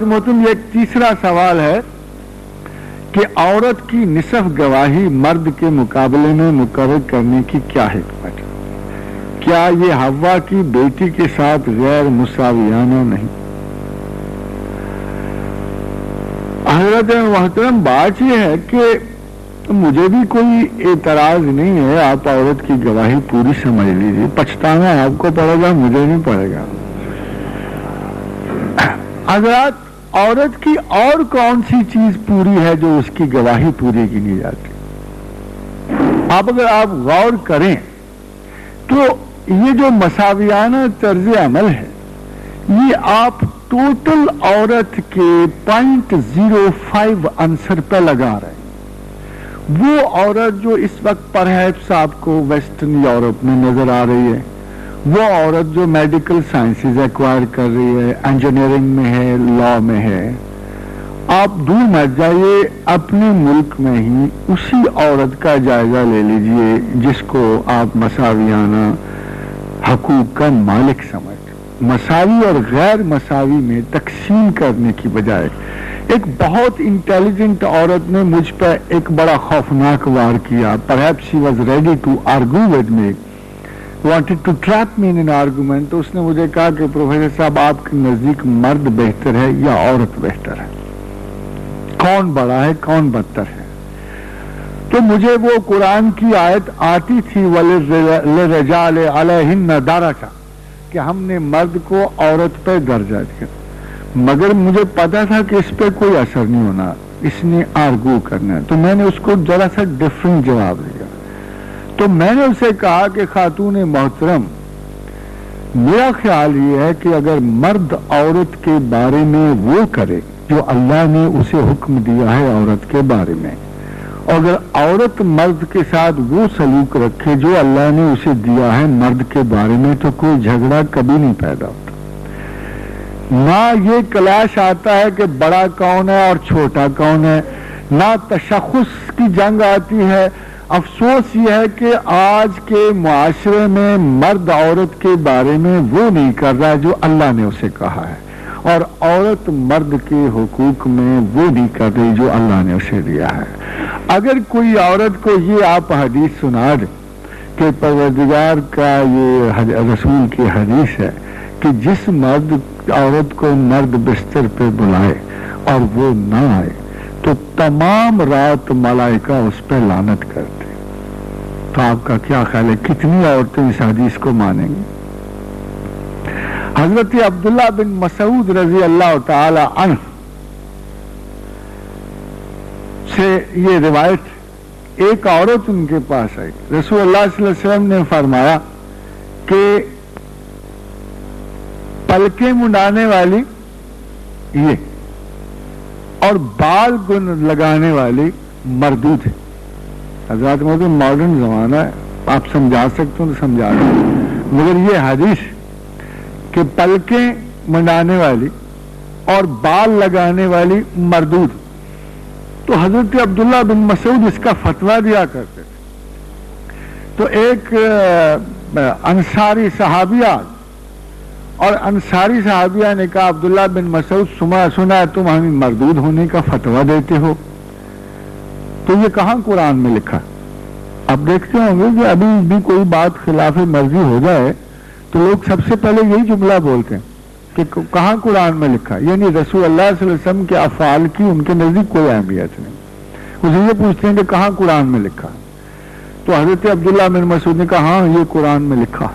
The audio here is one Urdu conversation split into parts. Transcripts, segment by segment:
محترم یہ ایک تیسرا سوال ہے کہ عورت کی نصف گواہی مرد کے مقابلے میں مقرر کرنے کی کیا حکمت ہے؟ کیا یہ حوا کی بیٹی کے ساتھ غیر مساویانہ نہیں؟ حضرت محترم بات یہ ہے کہ مجھے بھی کوئی اعتراض نہیں ہے، آپ عورت کی گواہی پوری سمجھ لیجیے، پچھتانا آپ کو پڑے گا، مجھے نہیں پڑے گا۔ حضرات، عورت کی اور کون سی چیز پوری ہے جو اس کی گواہی پوری گنی جاتی؟ اگر آپ غور کریں تو یہ جو مساویانہ طرز عمل ہے، یہ آپ ٹوٹل عورت کے 0.05 عنصر پہ لگا رہے ہیں۔ وہ عورت جو اس وقت پرہیپس آپ کو ویسٹرن یورپ میں نظر آ رہی ہے، وہ عورت جو میڈیکل سائنسز ایکوائر کر رہی ہے، انجینئرنگ میں ہے، لا میں ہے، آپ دور مت جائیے، اپنے ملک میں ہی اسی عورت کا جائزہ لے لیجئے جس کو آپ مساویانہ حقوق کا مالک سمجھتے۔ مساوی اور غیر مساوی میں تقسیم کرنے کی بجائے ایک بہت انٹیلیجنٹ عورت نے مجھ پہ ایک بڑا خوفناک وار کیا۔ Perhaps she was ready to argue with me, wanted to trap me in an argument۔ تو اس نے مجھے کہا کہ پروفیسر صاحب، آپ کے نزدیک مرد بہتر ہے یا عورت بہتر ہے؟ کون بڑا ہے، کون بدتر ہے؟ تو مجھے وہ قرآن کی آیت آتی تھی وَلِلرِّجَالِ عَلَيْهِنَّ دَرَجَةٌ، کہ ہم نے مرد کو عورت پہ درجہ دیا، مگر مجھے پتا تھا کہ اس پہ کوئی اثر نہیں ہونا، اس نے آرگو کرنا ہے، تو میں نے اس کو ذرا سا ڈفرنٹ جواب دیا۔ تو میں نے اسے کہا کہ خاتون محترم، میرا خیال یہ ہے کہ اگر مرد عورت کے بارے میں وہ کرے جو اللہ نے اسے حکم دیا ہے عورت کے بارے میں، اور اگر عورت مرد کے ساتھ وہ سلوک رکھے جو اللہ نے اسے دیا ہے مرد کے بارے میں، تو کوئی جھگڑا کبھی نہیں پیدا ہوتا۔ نہ یہ کلاش آتا ہے کہ بڑا کون ہے اور چھوٹا کون ہے، نہ تشخص کی جنگ آتی ہے۔ افسوس یہ ہے کہ آج کے معاشرے میں مرد عورت کے بارے میں وہ نہیں کر رہا جو اللہ نے اسے کہا ہے، اور عورت مرد کے حقوق میں وہ نہیں کر رہی جو اللہ نے اسے دیا ہے۔ اگر کوئی عورت کو یہ آپ حدیث سنا دیں کہ پروردگار کا یہ رسول کی حدیث ہے کہ جس مرد عورت کو مرد بستر پہ بلائے اور وہ نہ آئے تو تمام رات ملائکہ اس پہ لعنت کرتے، تو آپ کا کیا خیال ہے کتنی عورتیں اس حدیث کو مانیں گی؟ حضرت عبداللہ بن مسعود رضی اللہ تعالی عنہ سے یہ روایت، ایک عورت ان کے پاس آئی، رسول اللہ صلی اللہ علیہ وسلم نے فرمایا کہ پلکیں منڈانے والی یہ اور بال لگانے والی مردود ہے۔ حضرات ماڈرن زمانہ ہے، آپ سمجھا سکتے ہو تو سمجھا دیں، مگر یہ حدیث کہ پلکیں منڈانے والی اور بال لگانے والی مردود، تو حضرت عبداللہ بن مسعود اس کا فتویٰ دیا کرتے تھے۔ تو ایک انصاری صحابیہ اور انصاری صحابیہ نے کہا عبداللہ بن مسعود سنا ہے تم ہمیں مردود ہونے کا فتویٰ دیتے ہو، تو یہ کہاں قرآن میں لکھا؟ آپ دیکھتے ہوں گے کہ ابھی بھی کوئی بات خلاف مرضی ہو جائے تو لوگ سب سے پہلے یہی جملہ بولتے ہیں کہ کہاں قرآن میں لکھا، یعنی رسول اللہ صلی اللہ علیہ وسلم کے افعال کی ان کے نزدیک کوئی اہمیت نہیں، اسے یہ پوچھتے ہیں کہ کہاں قرآن میں لکھا؟ تو حضرت عبداللہ بن مسعود نے کہا ہاں یہ قرآن میں لکھا،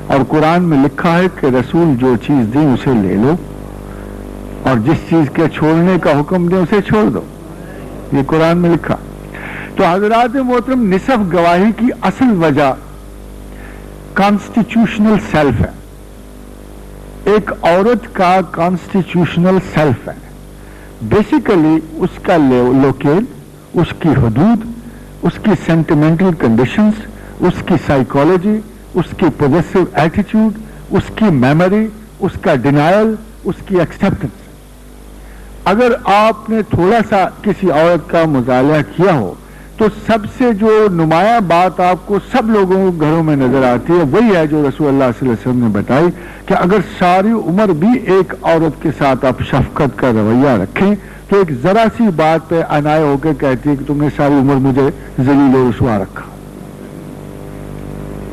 اور قرآن میں لکھا ہے کہ رسول جو چیز دیں اسے لے لو اور جس چیز کے چھوڑنے کا حکم دیں اسے چھوڑ دو، یہ قرآن میں لکھا۔ تو حضرات محترم، نصف گواہی کی اصل وجہ کانسٹیٹیوشنل سیلف ہے، ایک عورت کا کانسٹیٹیوشنل سیلف ہے، بیسیکلی اس کا لوکیل، اس کی حدود، اس کی سینٹیمنٹل کنڈیشنز، اس کی سائیکالوجی، اس کی پوزیسو ایٹیٹیوڈ، اس کی میموری، اس کا ڈینائل، اس کی ایکسیپٹنس۔ اگر آپ نے تھوڑا سا کسی عورت کا مطالعہ کیا ہو تو سب سے جو نمایاں بات آپ کو سب لوگوں کو گھروں میں نظر آتی ہے وہی ہے جو رسول اللہ صلی اللہ علیہ وسلم نے بتائی کہ اگر ساری عمر بھی ایک عورت کے ساتھ آپ شفقت کا رویہ رکھیں تو ایک ذرا سی بات پہ عنایت ہو کے کہتی ہے کہ تم نے ساری عمر مجھے ذلیل و رسوا رکھا.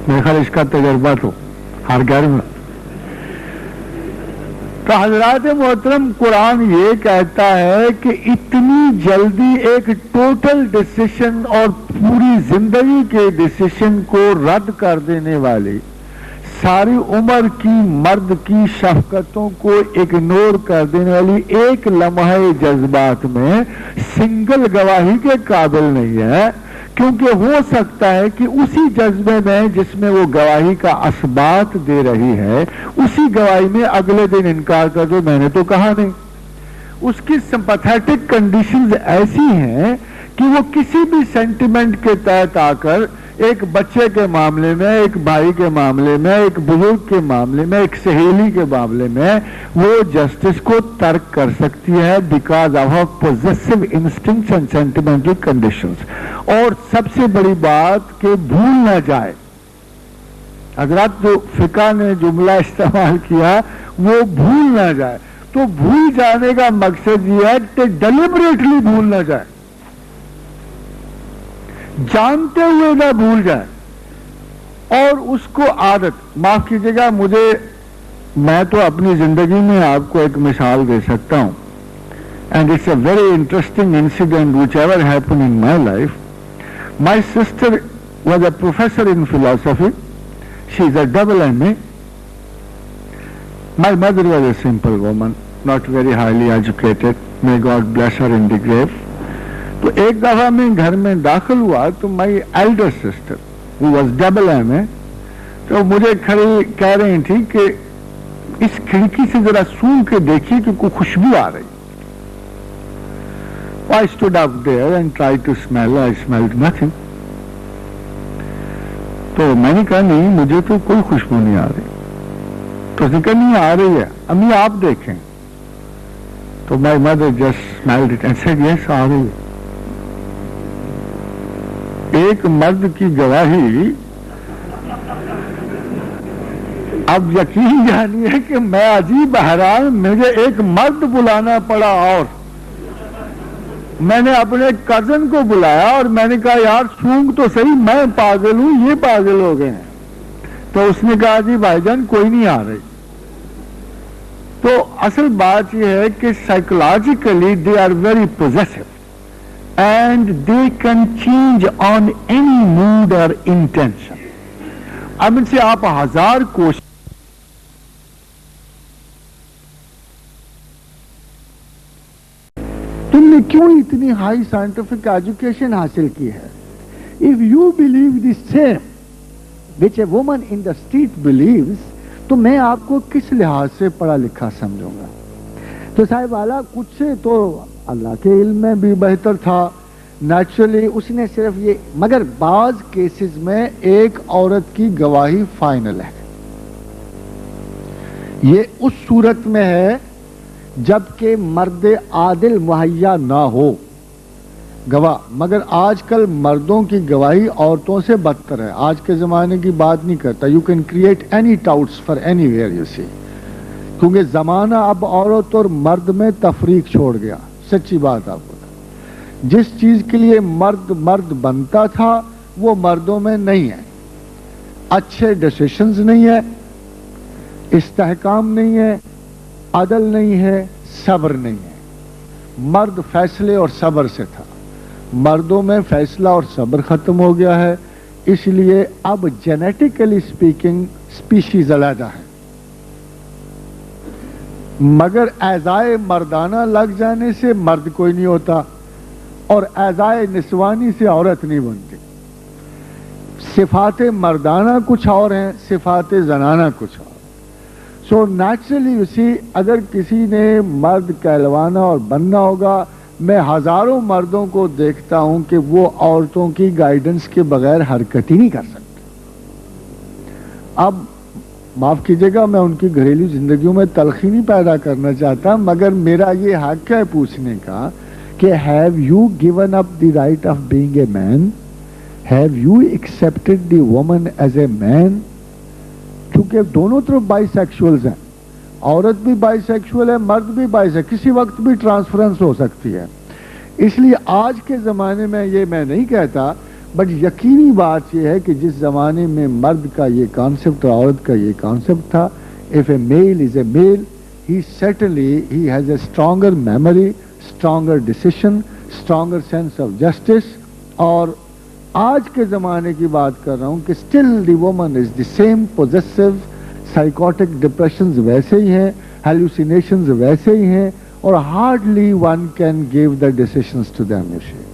میرے خیال اس کا تجربہ تو ہر گھر میں. تو حضرات محترم قرآن یہ کہتا ہے کہ اتنی جلدی ایک ٹوٹل ڈیسیشن اور پوری زندگی کے ڈیسیشن کو رد کر دینے والی ساری عمر کی مرد کی شفقتوں کو اگنور کر دینے والی ایک لمحہ جذبات میں سنگل گواہی کے قابل نہیں ہے کیونکہ ہو سکتا ہے کہ اسی جذبے میں جس میں وہ گواہی کا اثبات دے رہی ہے اسی گواہی میں اگلے دن انکار کر دو میں نے تو کہا نہیں. اس کی سمپیتھیٹک کنڈیشنز ایسی ہیں کہ وہ کسی بھی سینٹیمنٹ کے تحت آ کر ایک بچے کے معاملے میں ایک بھائی کے معاملے میں ایک بزرگ کے معاملے میں ایک سہیلی کے معاملے میں وہ جسٹس کو ترک کر سکتی ہے because of possessive instincts and sentimental conditions. اور سب سے بڑی بات کہ بھول نہ جائے. حضرات جو فقہ نے جملہ استعمال کیا وہ بھول نہ جائے تو بھول جانے کا مقصد یہ ہے کہ ڈیلیبریٹلی بھول نہ جائے جانتے ہوئے نہ بھول جائے اور اس کو عادت. معاف کیجیے گا میں تو اپنی زندگی میں آپ کو ایک مثال دے سکتا ہوں and it's a very interesting incident which ever happened in my life. My sister was a professor in philosophy. She is a double MA. My mother was a simple woman, not very highly educated. May God bless her in the grave. تو ایک دفعہ میں گھر میں داخل ہوا تو my elder sister who was double MA تو مجھے کھڑی کہہ رہی تھی کہ اس کھڑکی سے ذرا سونگ کے دیکھیے کہ کوئی خوشبو آ رہی. I stood up there and tried to smell. I smelled nothing. تو میں نے کہا نہیں مجھے تو کوئی خوشبو نہیں آ رہی. تو اس نے کہا نہیں آ رہی ہے امی آپ دیکھیں. تو my mother just smelled it and said yes آ رہی ہے. ایک مرد کی گواہی. اب یقین جانیے کہ میں عجیب حیران مجھے ایک مرد بلانا پڑا اور میں نے اپنے کزن کو بلایا اور میں نے کہا یار سونگ تو صحیح میں پاگل ہوں یہ پاگل ہو گئے ہیں. تو اس نے کہا جی بھائی جان کوئی نہیں آ رہی. تو اصل بات یہ ہے کہ psychologically they are very possessive and they can change on any mood اور انٹینشن. اب ان سے آپ ہزار کوشش تم نے کیوں اتنی ہائی سائنٹیفک ایجوکیشن حاصل کی ہے. If you believe the same which a woman in the street believes تو میں آپ کو کس لحاظ سے پڑھا لکھا سمجھوں گا. تو صاحب والا کچھ سے تو اللہ کے علم میں بھی بہتر تھا نیچرلی اس نے صرف یہ مگر بعض کیسز میں ایک عورت کی گواہی فائنل ہے. یہ اس صورت میں ہے جبکہ مرد عادل مہیا نہ ہو گواہ. مگر آج کل مردوں کی گواہی عورتوں سے بدتر ہے. آج کے زمانے کی بات نہیں کرتا. You can create any doubts for anywhere you see. کیونکہ زمانہ اب عورت اور مرد میں تفریق چھوڑ گیا. سچی بات آپ کو جس چیز کے لیے مرد بنتا تھا وہ مردوں میں نہیں ہے. اچھے ڈیسیشنز نہیں ہے, استحکام نہیں ہے, عدل نہیں ہے, صبر نہیں ہے. مرد فیصلے اور صبر سے تھا. مردوں میں فیصلہ اور صبر ختم ہو گیا ہے. اس لیے اب جینیٹیکلی اسپیکنگ اسپیشیز علیحدہ ہے. مگر اعضائے مردانہ لگ جانے سے مرد کوئی نہیں ہوتا اور اعضائے نسوانی سے عورت نہیں بنتی. صفات مردانہ کچھ اور ہیں, صفات زنانہ کچھ اور. سو نیچرلی اسی اگر کسی نے مرد کہلوانا اور بننا ہوگا, میں ہزاروں مردوں کو دیکھتا ہوں کہ وہ عورتوں کی گائیڈنس کے بغیر حرکت ہی نہیں کر سکتے. اب معاف کیجیے گا میں ان کی گھریلو زندگیوں میں تلخی نہیں پیدا کرنا چاہتا, مگر میرا یہ حق ہے پوچھنے کا کہ have you given up the right of being a man? Have you accepted the woman as a man? کیونکہ دونوں طرف بائی سیکشولز ہیں, عورت بھی بائی سیکشول ہے, مرد بھی بائی سیکشول, کسی وقت بھی ٹرانسفرنس ہو سکتی ہے. اس لیے آج کے زمانے میں یہ میں نہیں کہتا, بٹ یقینی بات یہ ہے کہ جس زمانے میں مرد کا یہ کانسیپٹ اور عورت کا یہ کانسیپٹ تھا, if a male is a male, he has a stronger memory, stronger decision, stronger sense of justice. اور آج کے زمانے کی بات کر رہا ہوں کہ still the woman is the same, possessive, psychotic depressions ویسے ہی ہیں, hallucinations ویسے ہی ہیں, اور hardly one can give the decisions to them, you see.